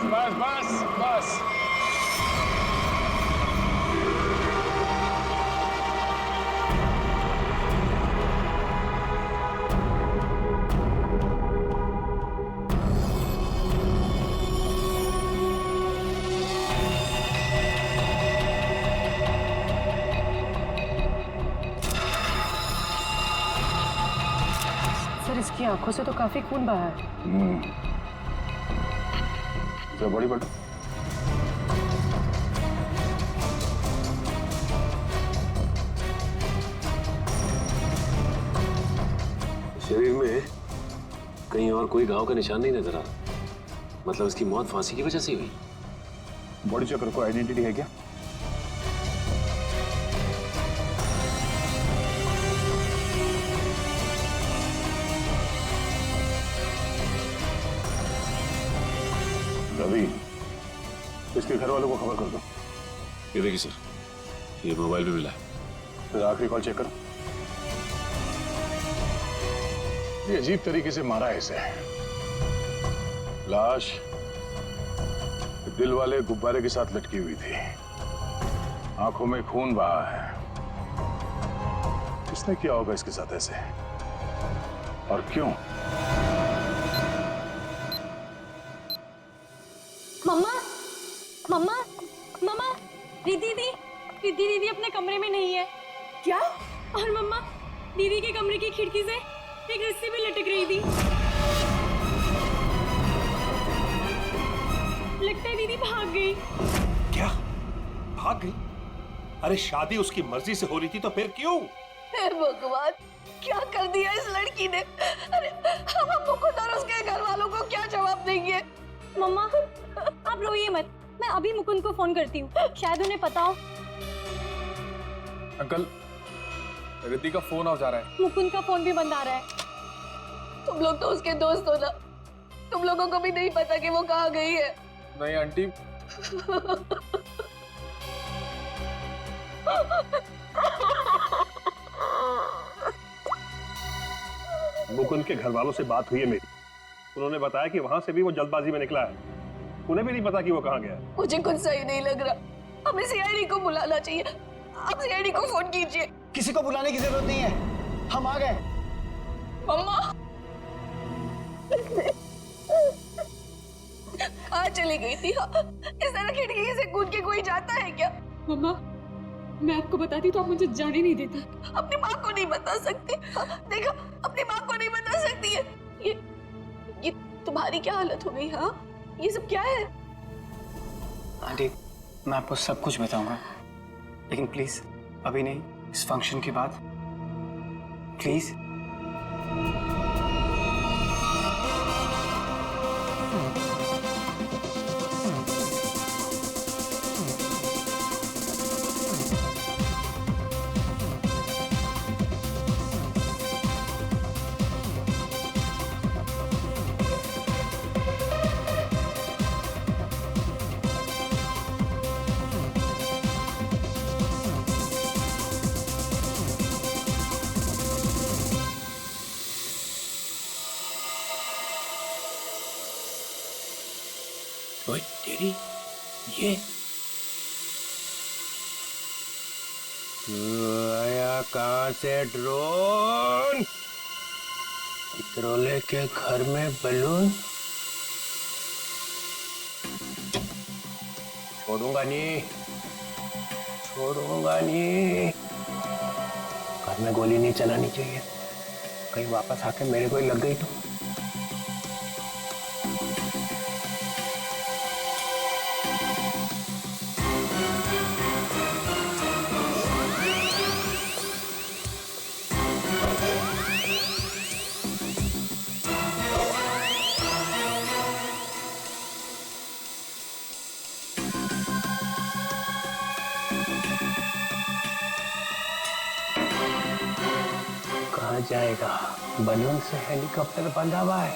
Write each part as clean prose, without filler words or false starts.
बस बस बस। सर, इसकी आंखों से तो काफी खून बहा है। बड़ी बड़ी शरीर में कहीं और कोई घाव का निशान नहीं नजर आ रहा। मतलब इसकी मौत फांसी की वजह से हुई। बॉडी चेकर को आइडेंटिटी है क्या? रवि, इसके घर वालों को खबर कर दो। ये देखिए सर, ये मोबाइल भी मिला है। फिर आखिरी कॉल चेक करो। ये अजीब तरीके से मारा है इसे। लाश दिल वाले गुब्बारे के साथ लटकी हुई थी, आंखों में खून बहा है। किसने किया होगा इसके साथ ऐसे, और क्यों? मम्मा, मम्मा, मम्मा, दीदी दीदी अपने कमरे में नहीं है। क्या? और मम्मा, दीदी के कमरे की खिड़की से एक रस्सी भी लटक रही थी। लगता है दीदी भाग गई। क्या? भाग गई? अरे शादी उसकी मर्जी से हो रही थी तो फिर क्यों? हे भगवान, क्या कर दिया इस लड़की ने? अरे हम मुकुंद और उसके घर वालों को क्या जवाब देंगे? मम्मा, आप रोइए मत, मैं अभी मुकुंद को फोन करती हूँ, शायद उन्हें पता हो। अंकल, रिद्धि का फोन आ जा रहा है। मुकुंद का फोन भी बंद आ रहा है। तुम लोग तो उसके दोस्त हो ना, तुम लोगों को भी नहीं पता कि वो कहाँ गई है? नहीं आंटी। मुकुंद के घर वालों से बात हुई है मेरी। उन्होंने बताया कि वहां से भी वो जल्दबाजी में निकला है। उन्हें भी नहीं पता कि वो कहाँ गया है। मुझे कुछ सही नहीं लग रहा। हमें सीआईडी को बुलाना चाहिए। आप सीआईडी को फोन कीजिए। किसी को बुलाने की जरूरत नहीं है, हम आ गए। मम्मा, कहाँ चली गई थी? इस तरह खिड़की से कूद के कोई जाता है क्या? मम्मा, मैं आपको बताती तो आप मुझे जाने नहीं देती। अपनी माँ को नहीं बता सकती? देखा, अपनी माँ को नहीं बता सकती है। ये तुम्हारी क्या हालत हो गई? हाँ, ये सब क्या है? आंटी, मैं आपको सब कुछ बताऊंगा, लेकिन प्लीज अभी नहीं, इस फंक्शन के बाद प्लीज। ओए तेरी ये आया कहाँ से ड्रोन? इतरोले के घर में बलून? छोड़ूंगा नहीं, छोड़ूंगा नहीं। घर में गोली नहीं चलानी चाहिए, कहीं वापस आके मेरे को ही लग गई तो। कहाँ जाएगा? बलून से हेलीकॉप्टर बंधा हुआ है।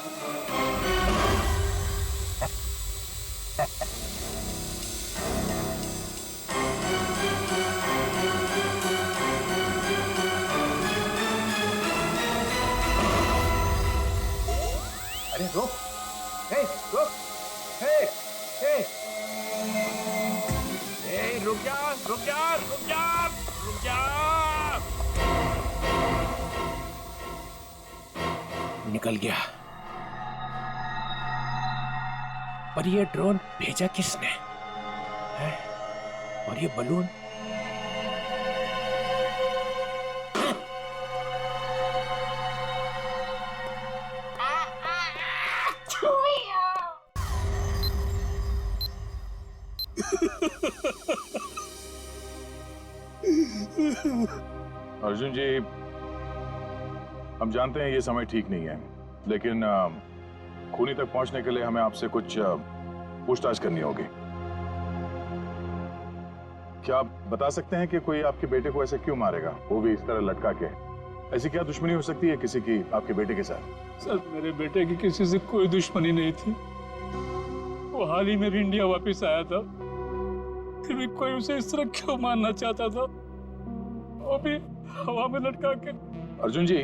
अरे रुक, हे रुक, हे निकल गया। पर ये ड्रोन भेजा किसने है? और ये बलून अर्जुन जी, हम जानते हैं ये समय ठीक नहीं है, लेकिन खूनी तक पहुंचने के लिए हमें आपसे कुछ पूछताछ करनी होगी। क्या आप बता सकते हैं कि कोई आपके बेटे को ऐसे क्यों मारेगा, वो भी इस तरह लटका के? ऐसी क्या दुश्मनी हो सकती है किसी की आपके बेटे के साथ? सर, मेरे बेटे की किसी से कोई दुश्मनी नहीं थी। वो हाल ही में भी इंडिया वापस आया था, फिर भी कोई उसे इस तरह क्यों मारना चाहता था, वो भी हवा में लटका के। अर्जुन जी,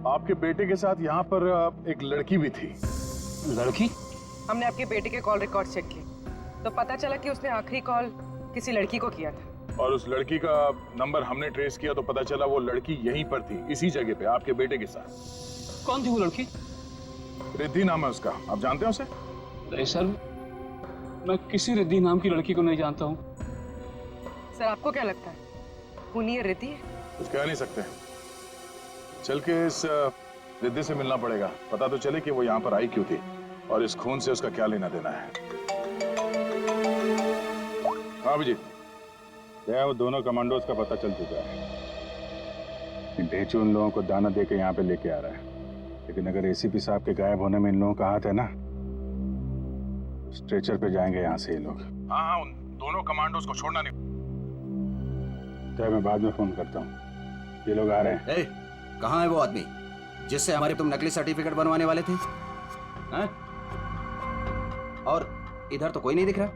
आपके बेटे के साथ यहाँ पर एक लड़की भी थी। लड़की? हमने आपके बेटे के कॉल रिकॉर्ड चेक किए तो पता चला कि उसने आखिरी कॉल किसी लड़की को किया था। और उस लड़की का नंबर हमने ट्रेस किया तो पता चला वो लड़की यहीं पर थी, इसी जगह पे आपके बेटे के साथ। कौन थी वो लड़की? रिद्धि नाम है उसका, आप जानते हैं उसे? नहीं सर, मैं किसी रिद्धि नाम की लड़की को नहीं जानता हूँ। सर, आपको क्या लगता है खूनी ये रिद्धि है? कुछ कह नहीं सकते, चल के इस रिद्धि से मिलना पड़ेगा, पता तो चले कि वो यहाँ पर आई क्यों थी और इस खून से उसका क्या लेना देना है। हाँ अभिजीत, वो दोनों कमांडोज का पता चल चुका है। ढेंचू उन लोगों को दाना दे के यहाँ पे लेके आ रहा है, लेकिन अगर एसीपी साहब के गायब होने में इन लोगों का हाथ है ना, स्ट्रेचर पे जाएंगे यहाँ से ये लोग। हाँ हाँ, उन दोनों कमांडोज को छोड़ना नहीं। तो मैं बाद में फोन करता हूँ, ये लोग आ रहे हैं। कहाँ है वो आदमी जिससे हमारे तुम नकली सर्टिफिकेट बनवाने वाले थे? हैं? और इधर तो कोई नहीं दिख रहा।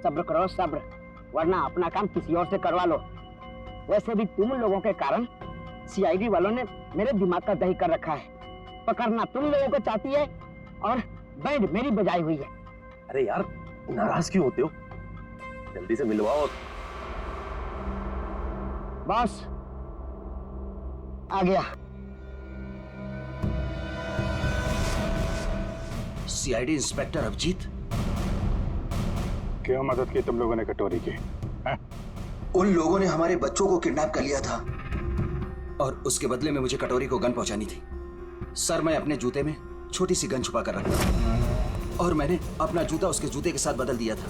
सब्र करो सब्र, वरना अपना काम किसी और से करवा लो। वैसे भी तुम लोगों के कारण सीआईडी वालों ने मेरे दिमाग का दही कर रखा है। पकड़ना तुम लोगों को चाहती है और बैंड मेरी बजाई हुई है। अरे यार, नाराज क्यों होते हो? जल्दी से मिलवाओ। बॉस आ गया। सीआईडी इंस्पेक्टर अभिजीत, क्यों मदद की तुम लोगों ने कटोरी की? उन लोगों ने हमारे बच्चों को किडनैप कर लिया था और उसके बदले में मुझे कटोरी को गन पहुंचानी थी। सर, मैं अपने जूते में छोटी सी गन छुपा कर रखता था और मैंने अपना जूता उसके जूते के साथ बदल दिया था।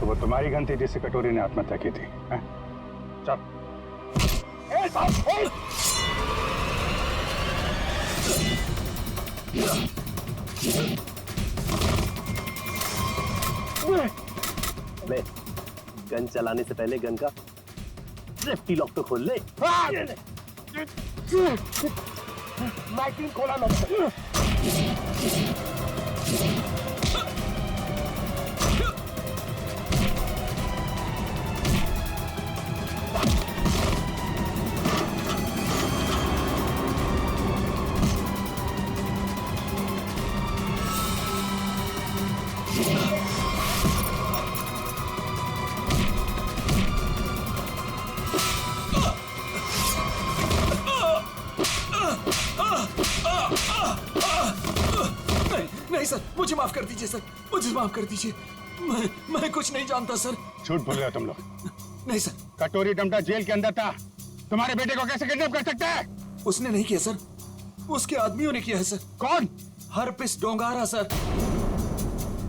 तो वो तुम्हारी गन थी जिससे कटोरी ने आत्महत्या की थी? चल। ले, गन चलाने से पहले गन का सेफ्टी लॉक तो खोल ले। मैगजीन खोला लो। नहीं सर, मुझे माफ कर दीजिए सर, मुझे माफ कर दीजिए। मैं कुछ नहीं जानता सर। झूठ बोल रहे हो तुम लोग। नहीं सर। कटोरी डमटा जेल के अंदर था, तुम्हारे बेटे को कैसे किडनैप कर सकता है? उसने नहीं किया सर, उसके आदमियों ने किया है सर। कौन? Herpes डोंगारा sir.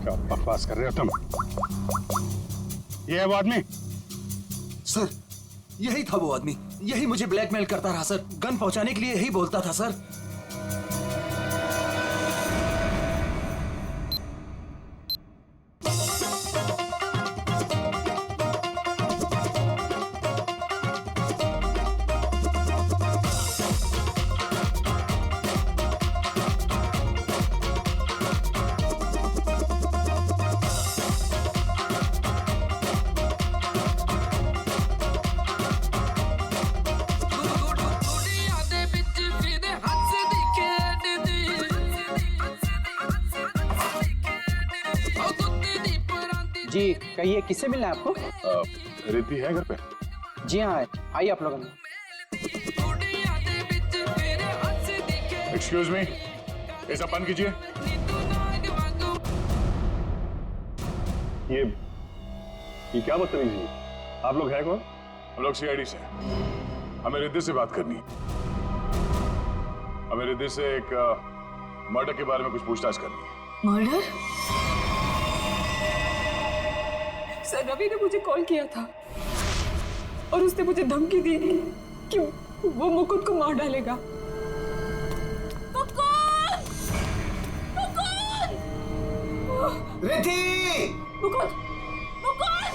क्या बकवास कर रहे हो तुम? ये है वो आदमी? सर, यही था वो आदमी, यही मुझे ब्लैकमेल करता रहा सर। गन पहुंचाने के लिए यही बोलता था सर। दुनिया दे विच फिर हंस जी कहिए, किससे मिलना है आपको? रिद्धि है घर पे? जी हाँ, आइए आप लोग अंदर। एक्सक्यूज मी, ऐसा बंद कीजिए। ये क्या बदतमीजी है? आप लोग हैं कौन? हम लोग सीआईडी से। हमें रिद्धि से बात करनी है। हमें रिद्धि से एक मर्डर के बारे में कुछ पूछताछ करनी है। मर्डर? सर रवि ने मुझे कॉल किया था और उसने मुझे धमकी दी कि वो मुकुंद को मार डालेगा। Riddhi! Mukund! Mukund!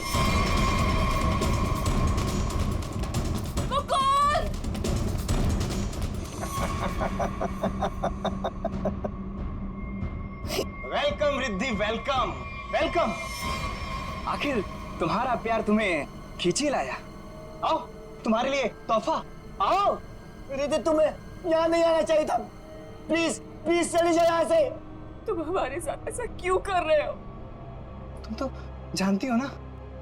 Mukund! Welcome Riddhi, welcome welcome. आखिर तुम्हारा प्यार तुम्हें खींच ही लाया। आओ, तुम्हारे लिए तोहफा। आओ। रिद्धि, तुम्हें यहाँ नहीं आना चाहिए था। प्लीज प्लीज चली जाओ यहाँ से। तुम हमारे साथ ऐसा क्यों कर रहे हो? तुम तो जानती हो ना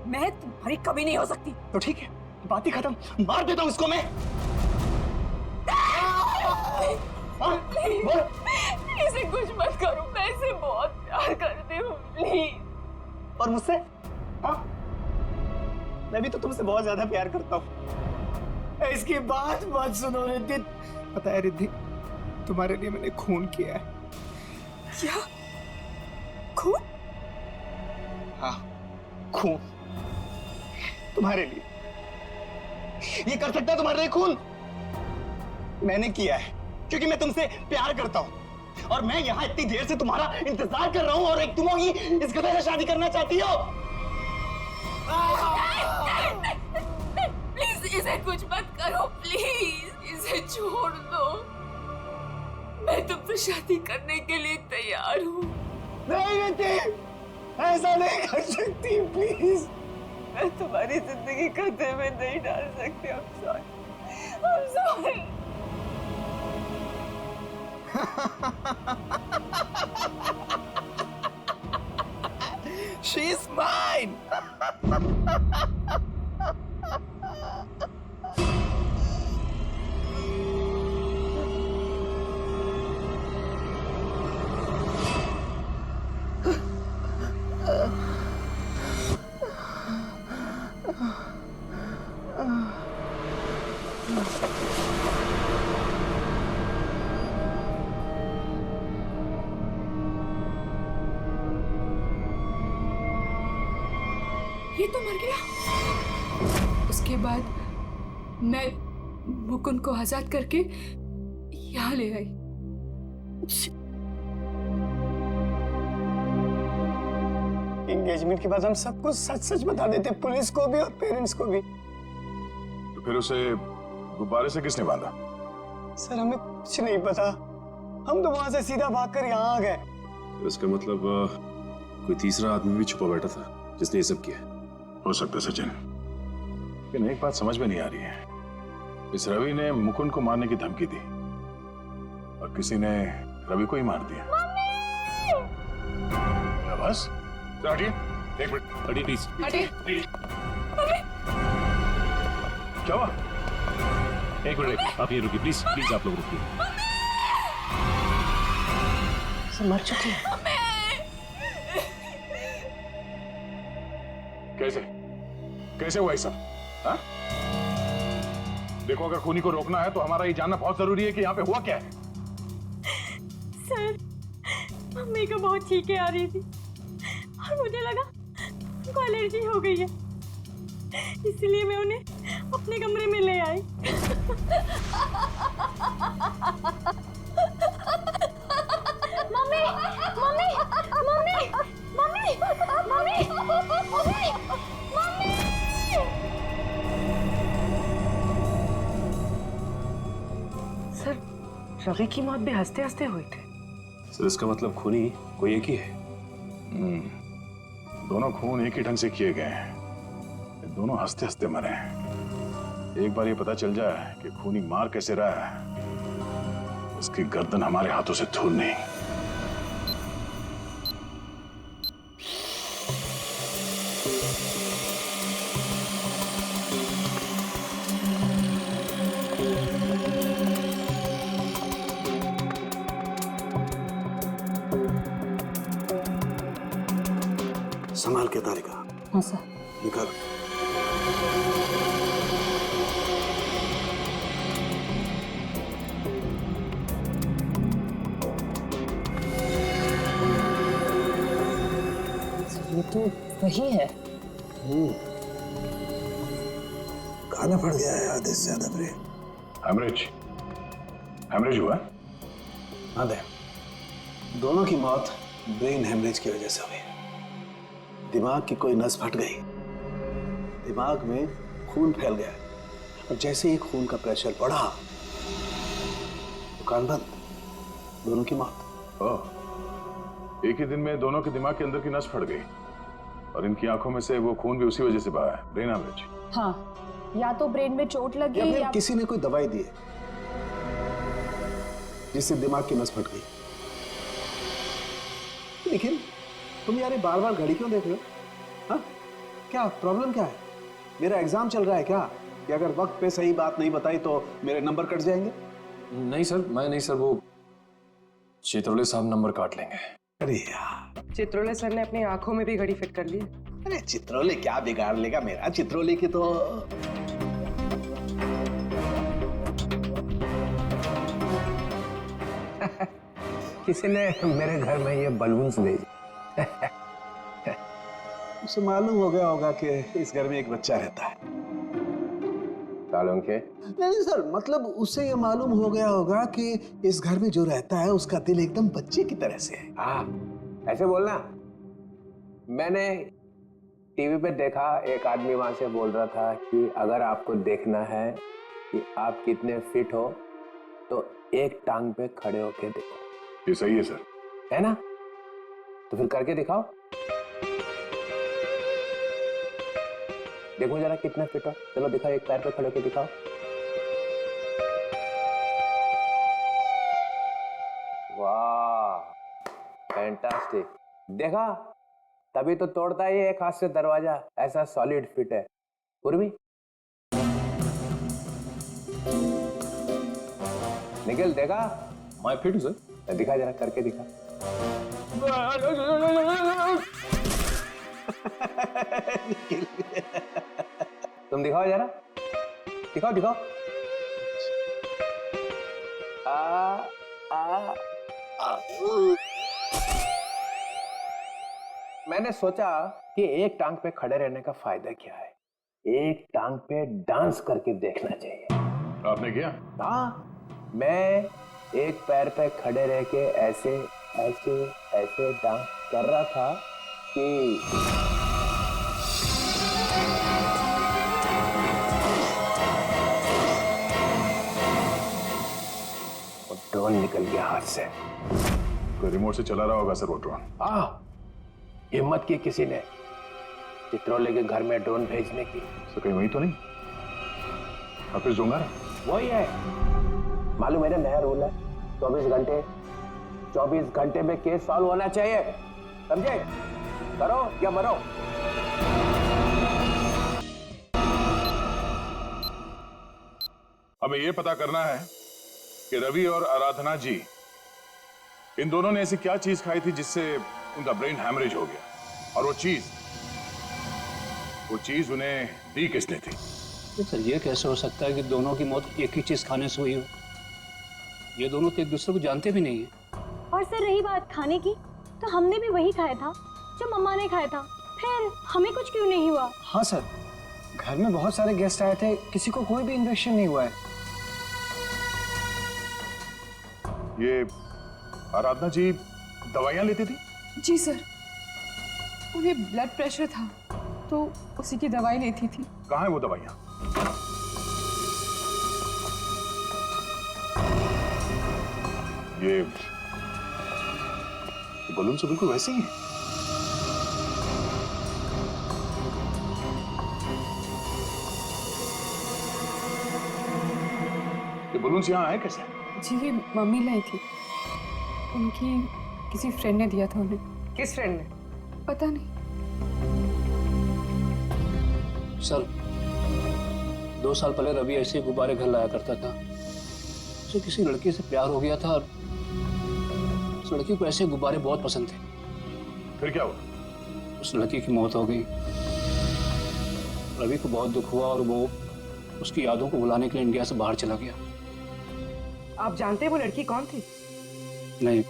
मैं तुम्हारी कभी नहीं हो सकती। तो ठीक है, बात ही खत्म। मार देता हूँ इसको मैं। इसे कुछ मत करो, मैं इसे बहुत प्यार करती हूँ, प्लीज। और मुझसे? हाँ, मैं भी तो तुमसे बहुत ज्यादा प्यार करता हूँ। इसकी बात मत सुनो रिद्धि। पता है रिद्धि, तुम्हारे लिए मैंने खून किया है। क्या? खून? हाँ, खून तुम्हारे लिए। ये कर सकता है तुम्हारे लिए खून? मैंने किया है क्योंकि मैं तुमसे प्यार करता हूँ और मैं यहाँ इतनी देर से तुम्हारा इंतजार कर रहा हूँ और एक तुम ही इस गधे से शादी करना चाहती हो। प्लीज इसे कुछ मत करो, प्लीज इसे छोड़ दो। मैं तुमसे शादी करने के लिए तैयार हूँ। नहीं रिद्धि, ऐसा नहीं कर सकती, प्लीज। मैं तुम्हारी जिंदगी खतरे में नहीं डाल सकती। I'm sorry. I'm sorry. She's mine. ये तो मर गया। उसके बाद मैं मुकुंद को आजाद करके यहाँ ले आई। एंगेजमेंट के बाद हम सब कुछ सच सच बता देते, पुलिस को भी और पेरेंट्स को भी। तो फिर उसे गुब्बारे से किसने बांधा? सर हमें कुछ नहीं पता, हम तो वहां से सीधा भागकर यहाँ आ गए। तो इसका मतलब कोई तीसरा आदमी भी छुपा बैठा था जिसने ये सब किया। हो सकता है सचिन, लेकिन एक बात समझ में नहीं आ रही है। इस रवि ने मुकुंद को मारने की धमकी दी और किसी ने रवि को ही मार दिया। बस हटिए, एक मिनट हटिए प्लीज। हटिए। क्या हुआ? एक मिनट, आप ये रुकिए प्लीज, प्लीज आप लोग रुकिए। मर चुकी है। कैसे कैसे हुआ सब? हाँ? देखो, अगर खूनी को रोकना है तो हमारा ये जानना बहुत जरूरी है कि यहाँ पे हुआ क्या है। सर, मम्मी को बहुत छींकें आ रही थी और मुझे लगा उनको एलर्जी हो गई है, इसलिए मैं उन्हें अपने कमरे में ले आई। Mummy, mummy, mummy, mummy, mummy, mummy, mummy. Sir Ravi की मौत भी हंसते हंसते हुई थी। सर इसका मतलब खूनी कोई एक ही है। दोनों खून एक ही ढंग से किए गए हैं, दोनों हंसते हंसते मरे हैं। एक बार ये पता चल जाए कि खूनी मार कैसे रहा है, उसकी गर्दन हमारे हाथों से दूर नहीं। संभाल के तारिका। हाँ सर। निकाल। ये तो वही है। खाना पड़ गया है आधे से ज्यादा ब्रेन। हेमरेज हुआ? हाँ दे, दोनों की मौत ब्रेन हेमरेज की वजह से हुई। दिमाग की कोई नस फट गई, दिमाग में खून फैल गया और जैसे ही खून का प्रेशर बढ़ा तो कान बंद, दोनों की मौत। ओह, एक ही दिन में दोनों के दिमाग के अंदर की नस फट गई और इनकी आंखों में से वो खून भी उसी वजह से बहा है, ब्रेन हेमरेज। हाँ, या तो ब्रेन में चोट लगी या फिर या किसी ने कोई दवाई दी है जिससे दिमाग की नस फट गई। लेकिन तुम यार बार बार घड़ी क्यों देख रहे हो? हाँ, क्या प्रॉब्लम क्या है? मेरा एग्जाम चल रहा है क्या कि अगर वक्त पे सही बात नहीं बताई तो मेरे नंबर कट जाएंगे? नहीं सर, मैं नहीं सर, वो चित्रोले साहब नंबर काट लेंगे। अरे यार, चित्रोले सर ने अपनी आंखों में भी घड़ी फिट कर ली। अरे चित्रोले क्या बिगाड़ लेगा मेरा? चित्रोले की तो किसी ने मेरे घर में ये बलून्स भेजे। उसे मालूम हो गया होगा कि इस घर में एक बच्चा रहता है। सालों के? नहीं सर, मतलब उसे ये मालूम हो गया होगा कि इस घर में जो रहता है उसका दिल एकदम बच्चे की तरह से है। हाँ, ऐसे बोलना। मैंने टीवी पे देखा, एक आदमी वहां से बोल रहा था कि अगर आपको देखना है कि आप कितने फिट हो तो एक टांग पे खड़े होके देखो। ये सही है सर। है ना? तो फिर करके दिखाओ, देखो जरा कितने फिट हो। चलो दिखाओ, एक पैर पे खड़े होके दिखाओ। वाह, फैंटास्टिक। देखा, तभी तो तोड़ता है एक हाथ से दरवाजा, ऐसा सॉलिड फिट है। उर्मी, निखिल देखा? मैं फिट हूँ सर। दिखा जरा, करके दिखा। तुम दिखाओ जरा, दिखाओ दिखाओ। मैंने सोचा कि एक टांग पे खड़े रहने का फायदा क्या है, एक टांग पे डांस करके देखना चाहिए। आपने किया? हाँ, मैं एक पैर पे खड़े रह के ऐसे ऐसे ऐसे डांस कर रहा था कि वो ड्रोन निकल गया हाथ से। कोई रिमोट से चला रहा होगा सर वो ड्रोन। हाँ, हिम्मत की किसी ने चित्रोले के घर में ड्रोन भेजने की। तो कहीं वही तो नहीं? वापिस डोंगा वही है। मालूम है ना, नया रूल है, 24 घंटे में केस सॉल्व होना चाहिए। समझे? करो या मरो। हमें यह पता करना है कि रवि और आराधना जी, इन दोनों ने ऐसी क्या चीज खाई थी जिससे उनका ब्रेन हैमरेज हो गया, और वो चीज उन्हें दी किसने थी? सर, ये कैसे हो सकता है कि दोनों की मौत एक ही चीज खाने से हुई हो? ये दोनों तो एक दूसरे को जानते भी नहीं है। और सर रही बात खाने की, तो हमने भी वही खाया था जो मम्मा ने खाया था, फिर हमें कुछ क्यों नहीं हुआ? हाँ सर, घर में बहुत सारे गेस्ट आए थे, किसी को कोई भी इन्फेक्शन नहीं हुआ है। ये आराधना जी दवाइयां लेती थी? जी सर, उन्हें ब्लड प्रेशर था तो उसी की दवाई लेती थी। कहाँ है वो दवाइयां? ये बलून से बिल्कुल वैसे ही है। ये बलून यहाँ आए कैसे? जी, ये मम्मी लाई थी, उनकी किसी फ्रेंड ने दिया था उन्हें। किस फ्रेंड ने? पता नहीं। सर 2 साल पहले रवि ऐसे ही गुब्बारे घर लाया करता था। उसे किसी लड़की से प्यार हो गया था और उस लड़की को ऐसे गुब्बारे बहुत पसंद थे। फिर क्या हुआ? उस लड़की की मौत हो गई। रवि को बहुत दुख हुआ और वो उसकी यादों को भुलाने के लिए इंडिया से बाहर चला गया। आप जानते हैं वो लड़की कौन थी? नहीं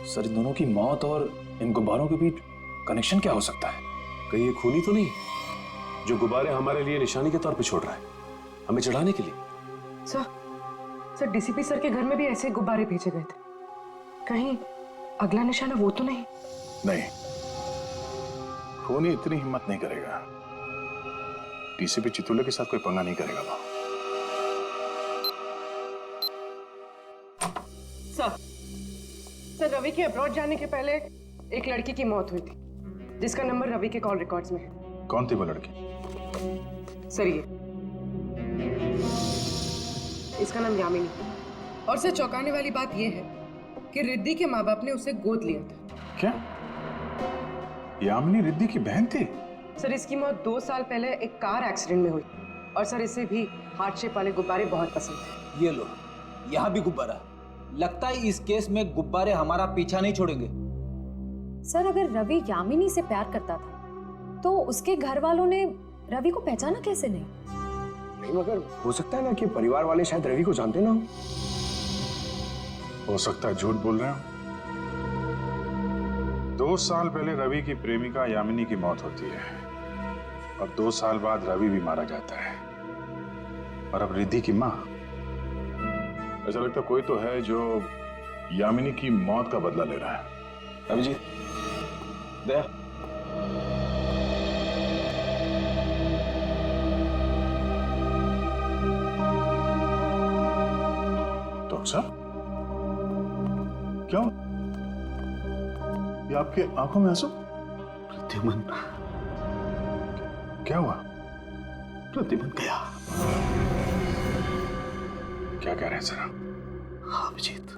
सर, इन दोनों की मौत और इन गुब्बारों के बीच कनेक्शन क्या हो सकता है? कहीं ये खूनी तो नहीं जो गुब्बारे हमारे लिए निशानी के तौर पे छोड़ रहा है, हमें चढ़ाने के लिए? सर डीसीपी सर के घर में भी ऐसे गुब्बारे भेजे गए थे। कहीं अगला निशाना वो तो नहीं? नहीं, खूनी इतनी हिम्मत नहीं करेगा। डीसीपी चितुले के साथ कोई पंगा नहीं करेगा वो। सर रवि के अब्रॉड जाने के पहले एक लड़की की मौत हुई थी जिसका नंबर रवि के कॉल रिकॉर्ड्स में है। कौन थी वो लड़की? सर ये इसका नाम यामिनी। और सर चौंकाने वाली बात यह है कि रिद्धि के माँ बाप ने उसे गोद लिया था। क्या यामिनी रिद्धि की बहन थी? सर इसकी मौत 2 साल पहले एक कार एक्सीडेंट में हुई और सर इसे भी हार्ट शेप वाले गुब्बारे बहुत पसंद थे। ये लो, यहाँ भी गुब्बारा। लगता है इस केस में गुब्बारे हमारा पीछा नहीं छोड़ेंगे। सर अगर रवि यामिनी से प्यार करता था तो उसके घर वालों ने रवि को पहचाना कैसे नहीं? नहीं, मगर हो सकता है ना कि परिवार वाले शायद रवि को जानते ना हो सकता है झूठ बोल रहे हो। 2 साल पहले रवि की प्रेमिका यामिनी की मौत होती है और 2 साल बाद रवि भी मारा जाता है और अब रिद्धि की माँ। ऐसा लगता कोई तो है जो यामिनी की मौत का बदला ले रहा है। अभिजीत, दया, डॉक्टर साहब क्या? ये आपके आंखों में आंसू? प्रद्युमन, क्या हुआ? प्रद्युमन गया। क्या कह रहे हैं सर? हाँ अभिजीत,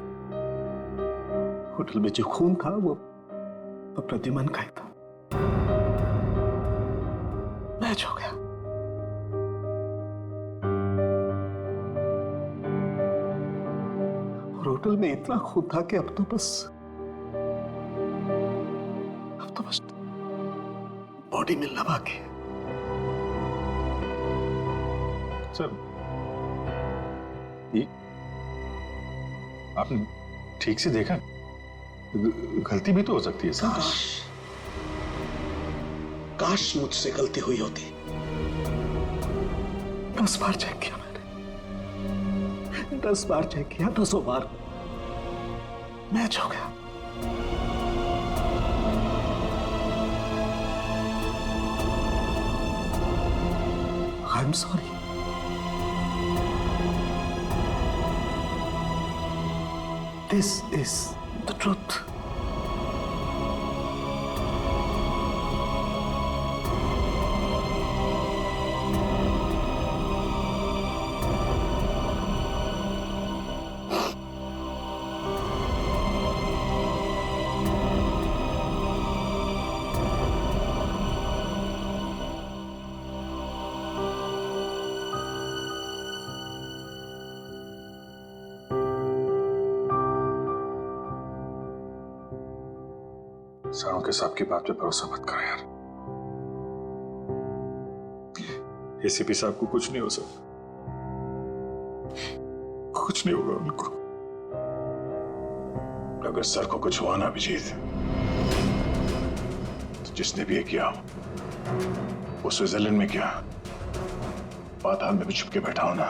होटल में जो खून था वो प्रद्युमन का ही था। मैच हो गया। और होटल में इतना खून था कि अब तो बस बॉडी मिलना बाकी है। सर ये आपने ठीक से देखा? गलती भी तो हो सकती है सर। काश मुझसे गलती हुई होती। 10 बार चेक किया मैंने, 10 बार चेक किया, 10 बार मैच हो गया। I am sorry. This is the truth. सारों के साहब की बात पे भरोसा मत करो यार। एसीपी साहब को कुछ नहीं हो सकता, कुछ नहीं होगा उनको। अगर सर को कुछ हुआ ना अभिजीत, तो जिसने भी ये किया वो स्विट्जरलैंड में किया, पाताल में भी छुप के बैठा हो ना,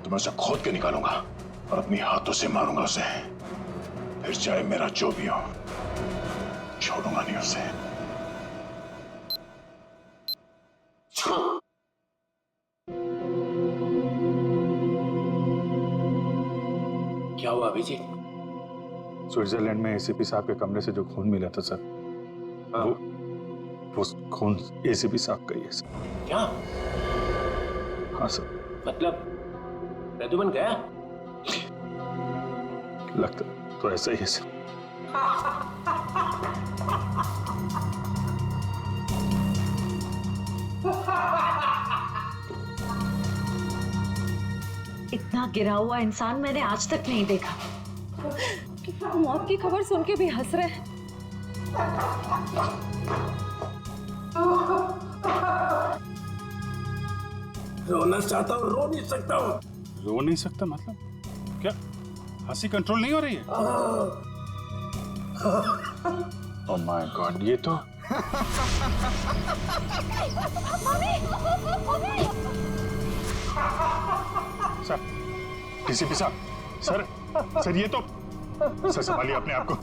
तो मैं उसे खोद के निकालूंगा और अपनी हाथों से मारूंगा उसे। फिर चाहे मेरा जो भी हो, छोड़ूंगा नहीं उसे। क्या हुआ अभिजीत? स्विट्जरलैंड में एसीपी साहब के कमरे से जो खून मिला था सर, वो खून एसीपी साहब का ही है सर। क्या? हाँ सर। मतलब प्रद्युमन गया? लगता तो ऐसा ही है सर। इतना गिरा हुआ इंसान मैंने आज तक नहीं देखा। मौत की खबर सुन के भी हंस रहे हैं। रोना चाहता हूँ, रो नहीं सकता हूँ। रो नहीं सकता मतलब क्या? हंसी कंट्रोल नहीं हो रही है? ओह माय गॉड, ये तो सर, डीसीपी साहब, सर ये तो, सर संभालिए अपने आप को,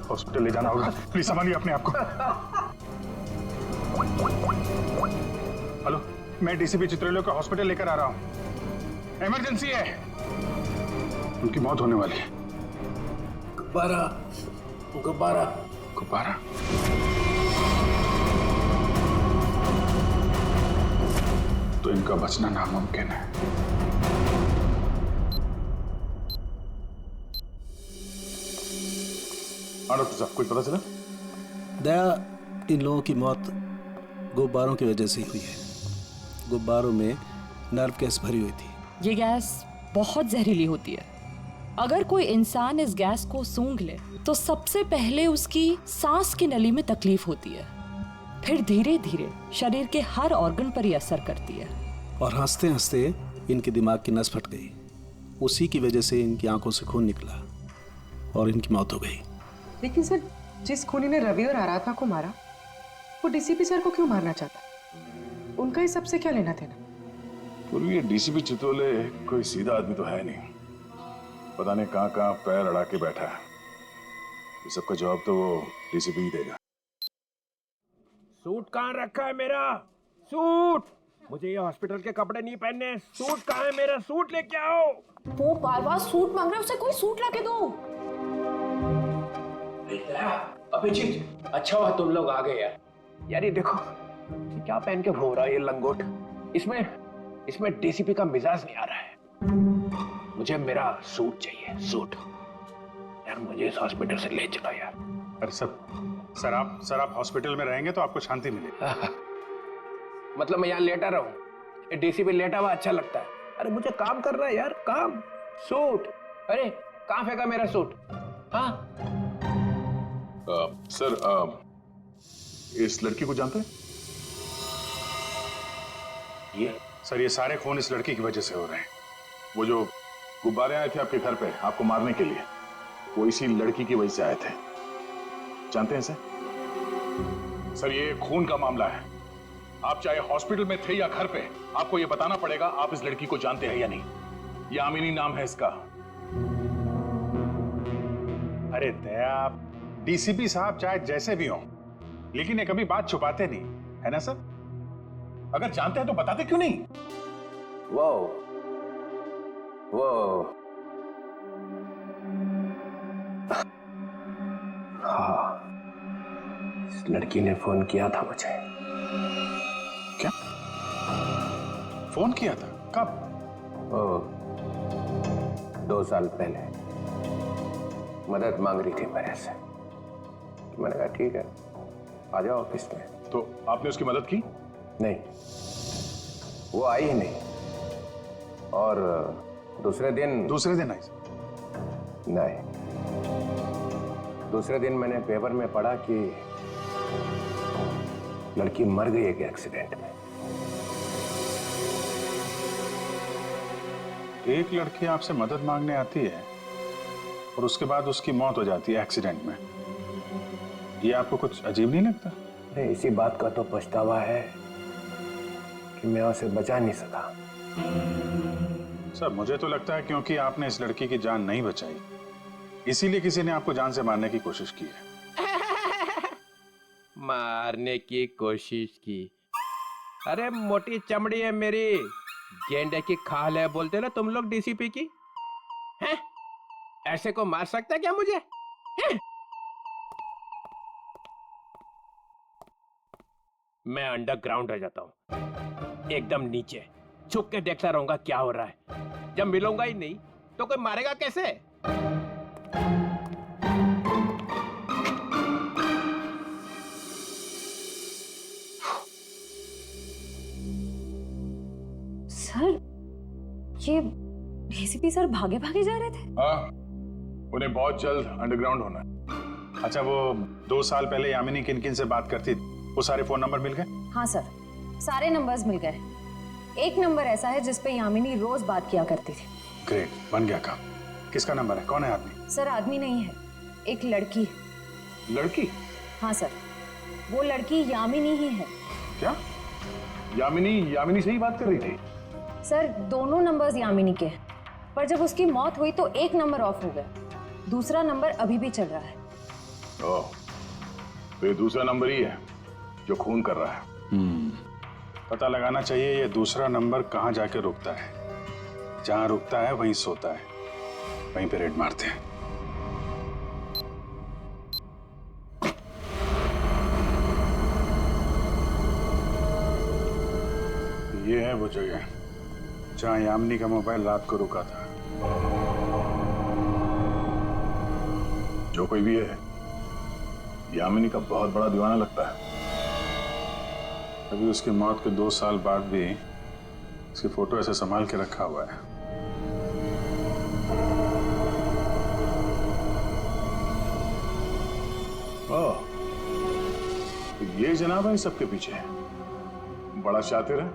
हॉस्पिटल ले जाना होगा, प्लीज संभालिए अपने आप को। हेलो, मैं डीसीपी चित्रलोक को हॉस्पिटल लेकर आ रहा हूँ, इमरजेंसी है, उनकी मौत होने वाली है। गुब्बारा, गुब्बारा, गुब्बारा। तो इनका बचना नामुमकिन है। डॉक्टर साहब, कुछ पता चला? दया, इन लोगों की मौत गुब्बारों की वजह से हुई है। गुब्बारों में नर्व गैस भरी हुई थी। ये गैस बहुत जहरीली होती है। अगर कोई इंसान इस गैस को सूंघ ले तो सबसे पहले उसकी सांस की नली में तकलीफ होती है, फिर धीरे धीरे शरीर के हर ऑर्गन पर यह असर करती है। और हंसते हंसते इनके दिमाग की नस फट गई। उसी की वजह से इनकी आंखों से खून निकला और इनकी मौत हो गई। लेकिन सर, जिस खूनी ने रवि और आराधना को मारा, वो डीसीपी सर को क्यों मारना चाहता? उनका इस सबसे क्या लेना देना? पूर्वी, डीसीपी चित्रोले कोई सीधा आदमी तो है नहीं, पता नहीं कहाँ कहाँ पैर अड़ा के बैठा है। इस सबका जवाब तो वो डीसीपी ही देगा। सूट कहाँ रखा है मेरा? सूट! मुझे ये हॉस्पिटल के कपड़े नहीं पहनने। सूट कहाँ है मेरा? सूट लेके आओ। वो बार बार सूट मांग रहा है, उसे कोई सूट लाके दो। अभिजीत, अच्छा हुआ तुम लोग आ गए यार। यार ये देखो, ये क्या पहन के घूम रहा है ये लंगोट? इसमें डीसीपी का मिजाज नहीं आ रहा है। मुझे मेरा सूट चाहिए, सूट। यार मुझे इस हॉस्पिटल से ले चलो यार। अरे सर आप हॉस्पिटल में रहेंगे तो आपको शांति मिलेगी। मतलब मैं यहाँ लेटा रहूं? ये डीसीपी लेटा हुआ अच्छा लगता है? अरे मुझे काम करना है यार, काम। सूट, अरे कहाँ फेंका मेरा सूट? हाँ सर, इस लड़की को जानते हैं? ये सारे खून इस लड़की की वजह से हो रहे हैं। वो जो गुब्बारे आए थे आपके घर पे आपको मारने के लिए, वो इसी लड़की की वजह से आए थे। जानते हैं सर, ये खून का मामला है। आप चाहे हॉस्पिटल में थे या घर पे, आपको ये बताना पड़ेगा आप इस लड़की को जानते हैं या नहीं। ये आमिनी नाम है इसका। अरे दया, डीसीपी साहब चाहे जैसे भी हों, लेकिन ये कभी बात छुपाते नहीं, है ना सर? अगर जानते हैं तो बताते क्यों नहीं? वो हाँ, इस लड़की ने फोन किया था मुझे। क्या? फोन किया था? कब? 2 साल पहले मदद मांग रही थी मेरे से। मैंने कहा ठीक है, आ जाओ ऑफिस में। तो आपने उसकी मदद की? नहीं, वो आई ही नहीं। और दूसरे दिन आई? नहीं, दूसरे दिन मैंने पेपर में पढ़ा कि लड़की मर गई एक एक्सीडेंट में। एक लड़की आपसे मदद मांगने आती है और उसके बाद उसकी मौत हो जाती है एक्सीडेंट में। ये आपको कुछ अजीब नहीं लगता? नहीं, इसी बात का तो पछतावा है कि मैं उसे बचा नहीं सका। सर, मुझे तो लगता है क्योंकि आपने इस लड़की की जान नहीं बचाई, इसीलिए किसी ने आपको जान से मारने की कोशिश की है। मारने की कोशिश की? अरे मोटी चमड़ी है मेरी, गेंडे की खाल है बोलते ना तुम लोग डीसीपी की। हैं? ऐसे को मार सकता है क्या मुझे? हैं? मैं अंडरग्राउंड रह जाता हूं, एकदम नीचे छुप के देखता रहूंगा क्या हो रहा है। जब मिलूंगा ही नहीं तो कोई मारेगा कैसे? डीसीपी सर भागे भागे जा रहे थे? हाँ, उन्हें बहुत जल्द अंडरग्राउंड होना है। अच्छा, वो 2 साल पहले यामिनी किन किन से बात करती थी, वो सारे फोन नंबर मिल गए? हाँ सर, सारे नंबर्स मिल गए। एक नंबर ऐसा है जिस पे यामिनी रोज बात किया करती थी। ग्रेट, बन गया काम। किसका नंबर है? कौन है आदमी? सर आदमी नहीं है, एक लड़की है। लड़की? हाँ सर, वो लड़की यामिनी ही है। क्या? यामिनी से ही बात कर रही थी? सर दोनों नंबर्स यामिनी के हैं, पर जब उसकी मौत हुई तो एक नंबर ऑफ हो गया, दूसरा नंबर अभी भी चल रहा है। ओह, तो ये दूसरा नंबर ही है जो खून कर रहा है। पता लगाना चाहिए ये दूसरा नंबर कहाँ जाके रुकता है। जहाँ रुकता है वहीं सोता है, वहीं पे रेड मारते हैं। ये है वो जगह जहाँ यामिनी का मोबाइल रात को रुका था। जो कोई भी है, यामिनी का बहुत बड़ा दीवाना लगता है। अभी उसकी मौत के 2 साल बाद भी उसकी फोटो ऐसे संभाल के रखा हुआ है। ओह, तो ये जनाब है सबके पीछे, बड़ा शातिर है,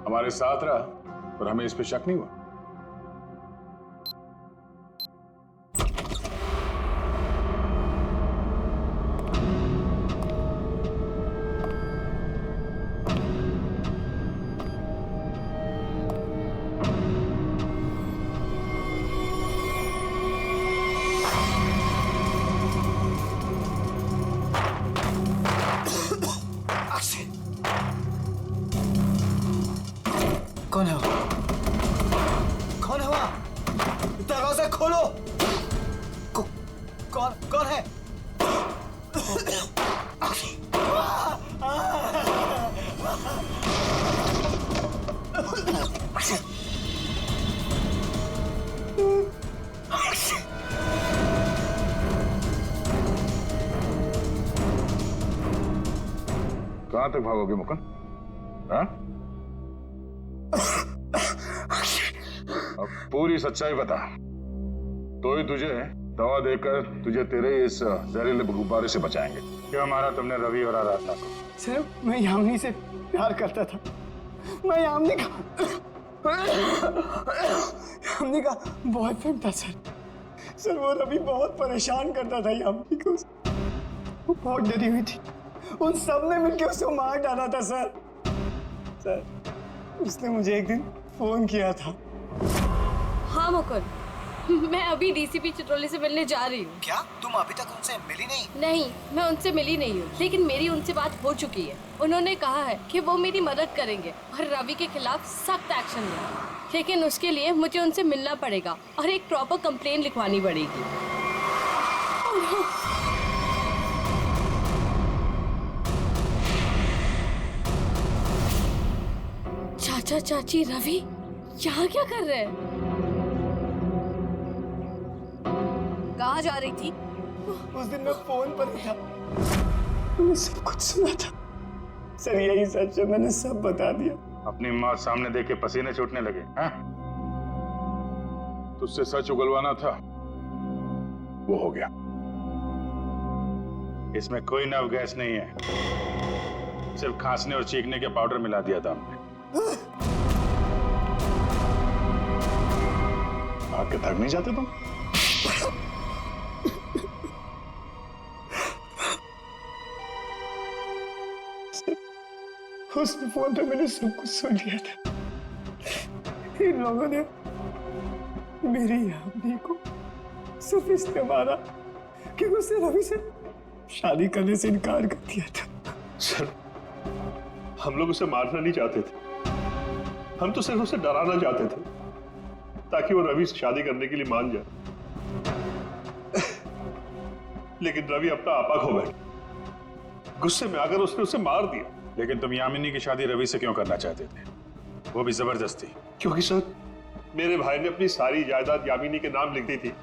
हमारे साथ रहा और हमें इस पे शक नहीं हुआ। कौन है वो? कौन है वहाँ? दरवाजा खोलो। कौन है? कहां तक भागोगे मुकुंद? हाँ? अब पूरी सच्चाई बता, तो ही तुझे दवा देकर तुझे तेरे इस जहरीले गुब्बारे से बचाएंगे। क्यों मारा तुमने रवि और आराधना को? सर, मैं यामिनी से प्यार करता था। मैं यामिनी का बॉयफ्रेंड था सर। वो रवि बहुत परेशान करता था यामिनी को। वो बहुत डरी हुई थी, उन सब ने मिलकर उसे मार डाला था सर। उसने मुझे एक दिन फोन किया था। हाँ मुकुंद, मैं अभी डीसीपी चित्रोली से मिलने जा रही हूँ। क्या तुम अभी तक उनसे मिली नहीं? नहीं, मैं उनसे मिली नहीं हूँ, लेकिन मेरी उनसे बात हो चुकी है। उन्होंने कहा है कि वो मेरी मदद करेंगे और रवि के खिलाफ सख्त एक्शन लेंगे, लेकिन उसके लिए मुझे उनसे मिलना पड़ेगा और एक प्रॉपर कंप्लेन लिखवानी पड़ेगी। चाचा चाची रवि यहाँ क्या कर रहे हैं? कहाँ जा रही थी? उस दिन मैं फोन पर ही था, मैंने सब कुछ सुना था सर। यही सच है, मैंने सब बता दिया। अपनी मौत सामने देख के पसीने छूटने लगे हैं? तुझसे सच उगलवाना था, वो हो गया। इसमें कोई नव गैस नहीं है, सिर्फ खांसने और चीखने के पाउडर मिला दिया था हमने। भाग के थक नहीं जाते तुम? उस फोन पे मैंने सब कुछ सुन लिया था। इन लोगों ने मेरी यामिनी को सिर्फ इसलिए मारा कि उसने रवि से शादी करने से इनकार कर दिया था। सर, हम लोग उसे मारना नहीं चाहते थे, हम तो सिर्फ उसे डराना चाहते थे ताकि वो रवि से शादी करने के लिए मान जाए। लेकिन रवि अपना आपा खो बैठा, गुस्से में आकर उसने उसे मार दिया। लेकिन तुम यामिनी की शादी रवि से क्यों करना चाहते थे, वो भी जबरदस्ती? क्योंकि सर, मेरे भाई ने अपनी सारी जायदाद यामिनी के नाम लिख दी थी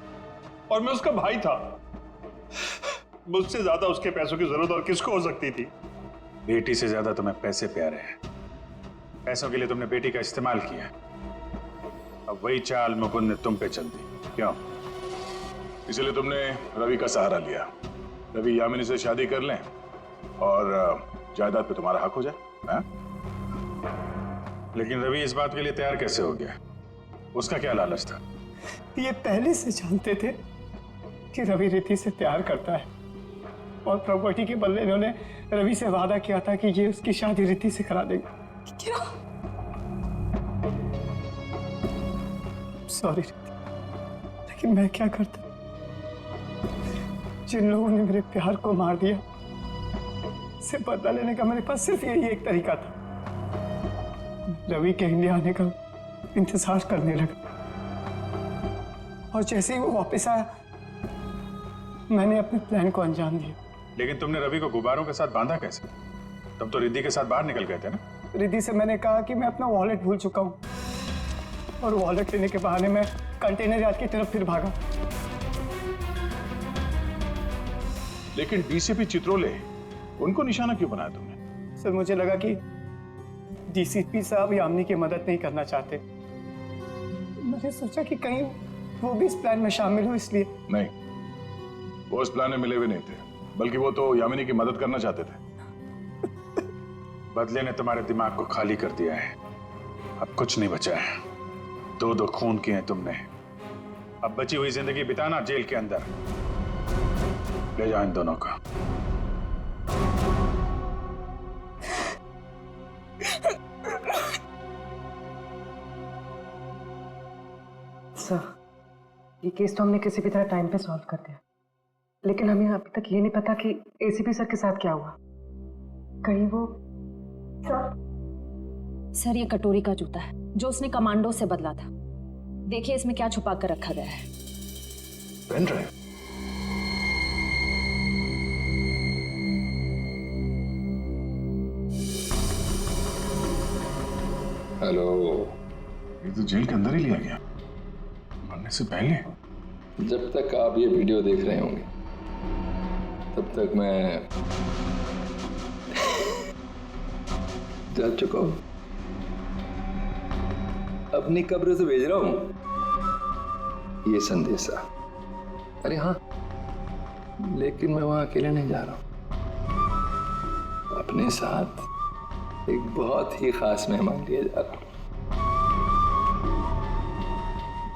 और मैं उसका भाई था। मुझसे ज्यादा उसके पैसों की जरूरत और किसको हो सकती थी? बेटी से ज्यादा तुम्हें पैसे प्यारे हैं। पैसों के लिए तुमने बेटी का इस्तेमाल किया, अब वही चाल मुकुंद ने तुम पे चल दी, क्यों? इसलिए तुमने रवि का सहारा लिया। रवि यामिनी से शादी कर लें और जायदाद पे तुम्हारा हक हो जाए, हाँ? लेकिन रवि इस बात के लिए तैयार कैसे हो गया? उसका क्या लालच था? ये पहले से जानते थे कि रवि रिद्धि से प्यार करता है और प्रॉपर्टी के बदले इन्होंने रवि से वादा किया था कि ये उसकी शादी रिद्धि से करा देंगे। क्या? सॉरी रिद्धि, लेकिन मैं क्या करता? जिन लोगों ने मेरे प्यार को मार दिया, से बदला लेने का मेरे पास सिर्फ यही एक तरीका था। रवि के इंडिया आने का इंतजार करने लगा और जैसे ही वो वापस आया, मैंने अपने प्लान को अंजाम दिया। लेकिन तुमने रवि को गुब्बारों के साथ बांधा कैसे? तुम तो रिद्धि के साथ बाहर निकल गए थे ना? रिद्धि से मैंने कहा कि मैं अपना वॉलेट भूल चुका हूँ और वॉलेट लेने के बहाने मैं कंटेनर यार्ड की तरफ फिर भागा। लेकिन डीसीपी चित्रोले, उनको निशाना क्यों बनाया तुमने? सर, मुझे लगा कि डीसीपी साहब यामिनी की मदद नहीं करना चाहते। मैंने सोचा कि कहीं वो भी इस प्लान में शामिल हो, इसलिए। नहीं, वो इस प्लान में मिले हुए नहीं थे, बल्कि वो तो यामिनी की मदद करना चाहते थे। बदले ने तुम्हारे दिमाग को खाली कर दिया है। अब कुछ नहीं बचा है। दो दो खून किए हैं तुमने। अब बची हुई जिंदगी बिताना जेल के अंदर। ले जाओ इन दोनों का। सर, ये केस तो हमने किसी भी तरह टाइम पे सॉल्व कर दिया, लेकिन हमें अभी तक ये नहीं पता कि एसीपी सर के साथ क्या हुआ। कहीं वो सर, ये कटोरी का जूता है जो उसने कमांडो से बदला था। देखिए इसमें क्या छुपा कर रखा गया है। Pen drive. हेलो। ये तो जेल के अंदर ही लिया गया, मरने से पहले। जब तक आप ये वीडियो देख रहे होंगे तब तक मैं जा चुका हूं। अपनी कब्र से भेज रहा हूं ये संदेशा। अरे हाँ, लेकिन मैं वहां अकेले नहीं जा रहा हूं। अपने साथ एक बहुत ही खास मेहमान लिए जा रहा हूं।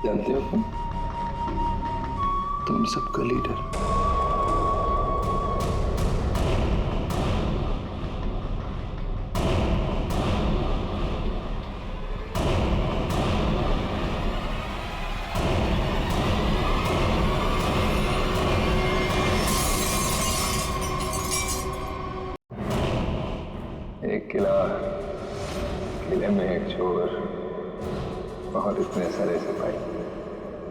जानते हो तुम सबका लीडर। एक किला, किले में एक चोर और इतने सारे सिपाही,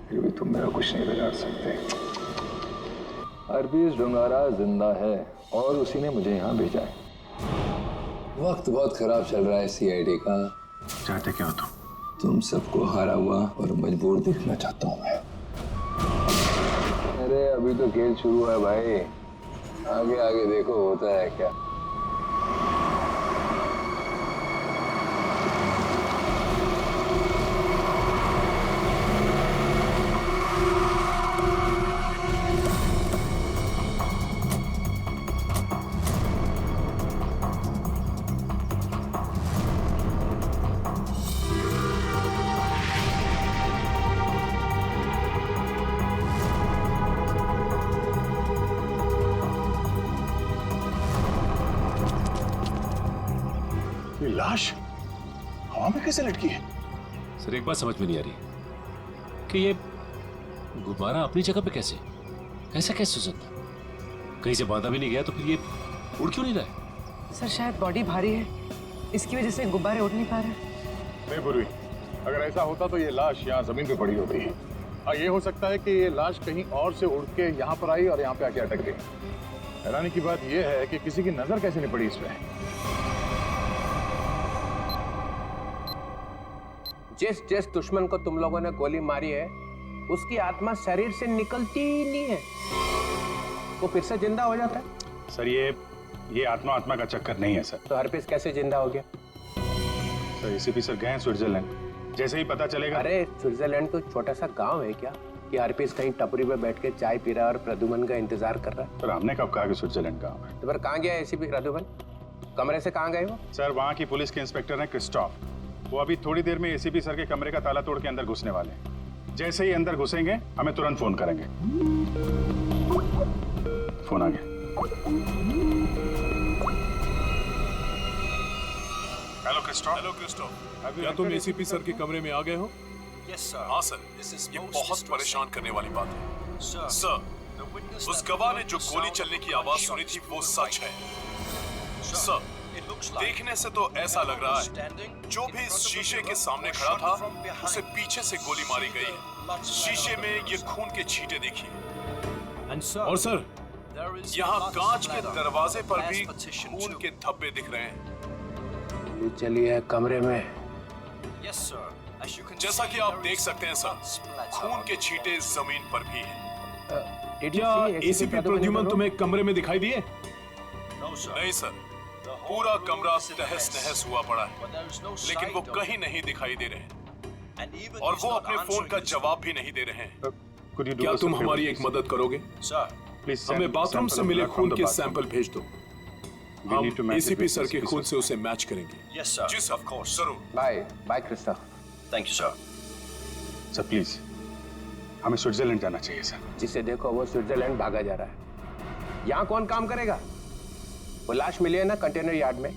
फिर भी तुम मेरा कुछ नहीं बिगाड़ सकते। अरबीज डोंगारा जिंदा है और उसी ने मुझे यहाँ भेजा है। वक्त बहुत खराब चल रहा है सीआईडी का। चाहते क्या हो तुम सबको हारा हुआ और मजबूर देखना चाहता हूँ मैं। अरे अभी तो खेल शुरू है भाई, आगे आगे देखो होता है क्या। लाश हवा में कैसे लटकी है? सर, एक बात समझ में नहीं आ रही कि ये गुब्बारा अपनी जगह पे कैसे कैसे हो सकता? कहीं से बांधा भी नहीं गया तो फिर ये उड़ क्यों नहीं रहा है? सर, शायद बॉडी भारी है, इसकी वजह से गुब्बारे उड़ नहीं पा रहे। नहीं पूर्वी, अगर ऐसा होता तो ये लाश यहाँ जमीन पे पड़ी होती है। हाँ, ये हो सकता है कि ये लाश कहीं और से उड़ के यहाँ पर आई और यहाँ पे आके अटक गई। हैरानी की बात यह है कि किसी की नजर कैसे नहीं पड़ी इसमें। जिस जिस दुश्मन को तुम लोगों ने गोली मारी है, उसकी आत्मा शरीर से निकलती ही नहीं है, वो फिर से जिंदा हो जाता है। सर, ये आत्मा का चक्कर नहीं है सर। तो हरपीस कैसे जिंदा हो गया? सर, एसीपी सर गए हैं स्विट्जरलैंड, जैसे ही पता चलेगा। अरे स्विट्जरलैंड तो छोटा सा गांव है क्या कि हरपीस कहीं टपरी पे बैठ के चाय पी रहा है और प्रद्युमन का इंतजार कर रहा है? सर हमने कब कहा कि स्विट्जरलैंड गांव है? तो फिर कहाँ गया एसीपी प्रद्युमन? कमरे से कहाँ गए वो? सर वहाँ की पुलिस के इंस्पेक्टर हैं क्रिस्टॉफ, वो अभी थोड़ी देर में एसीपी सर के कमरे का ताला तोड़ के अंदर घुसने वाले हैं। जैसे ही अंदर घुसेंगे हमें तुरंत फोन करेंगे। फोन आ गया। Hello Christoph. हेलो क्रिस्टोफ, क्या तुम एसीपी सर के कमरे में आ गए हो? हाँ सर, ये बहुत परेशान करने वाली बात है। सर, उस गवाह ने जो गोली चलने की आवाज सुनी थी वो सच है। सर, देखने से तो ऐसा लग रहा है जो भी इस शीशे के सामने खड़ा था उसे पीछे से गोली मारी गई है। शीशे में ये खून के छींटे देखिए। और सर, यहाँ कांच के दरवाजे पर भी खून के धब्बे दिख रहे हैं। चलिए कमरे में। जैसा कि आप देख सकते हैं सर, खून के छींटे जमीन पर भी हैं। क्या एसीपी प्रद्युमन तुम्हें कमरे में दिखाई दिए? नहीं सर, पूरा कमरा तहस नहस हुआ पड़ा है, लेकिन वो कहीं नहीं दिखाई दे रहे हैं और वो अपने फोन का जवाब भी नहीं दे रहे हैं। क्या तुम हमारी एक मदद करोगे? हमें बाथरूम से मिले खून के सैंपल भेज दो। हम एसीपी सर के खून से उसे मैच करेंगे। जी सर, ऑफ कोर्स, जरूर। Bye bye Christoph. Thank you sir. Sir please, हमें स्विट्जरलैंड जाना चाहिए सर। जिसे देखो वो स्विट्जरलैंड भागा जा रहा है। यहाँ कौन काम करेगा? वो लाश मिली है ना कंटेनर यार्ड में,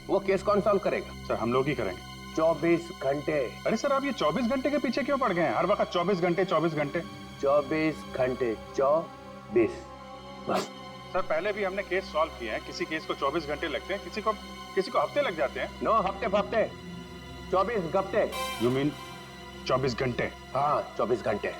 वो केस कौन सॉल्व करेगा? सर हम लोग ही करेंगे। 24 घंटे। अरे सर आप ये 24 घंटे के पीछे क्यों पड़ गए हैं? हर वक्त 24 घंटे 24 घंटे 24 घंटे 24 बस। सर पहले भी हमने केस सॉल्व किए हैं। किसी केस को 24 घंटे लगते हैं, किसी को हफ्ते लग जाते हैं। नो हफ्ते 24 घंटे। यू मीन 24 घंटे? हाँ 24 घंटे।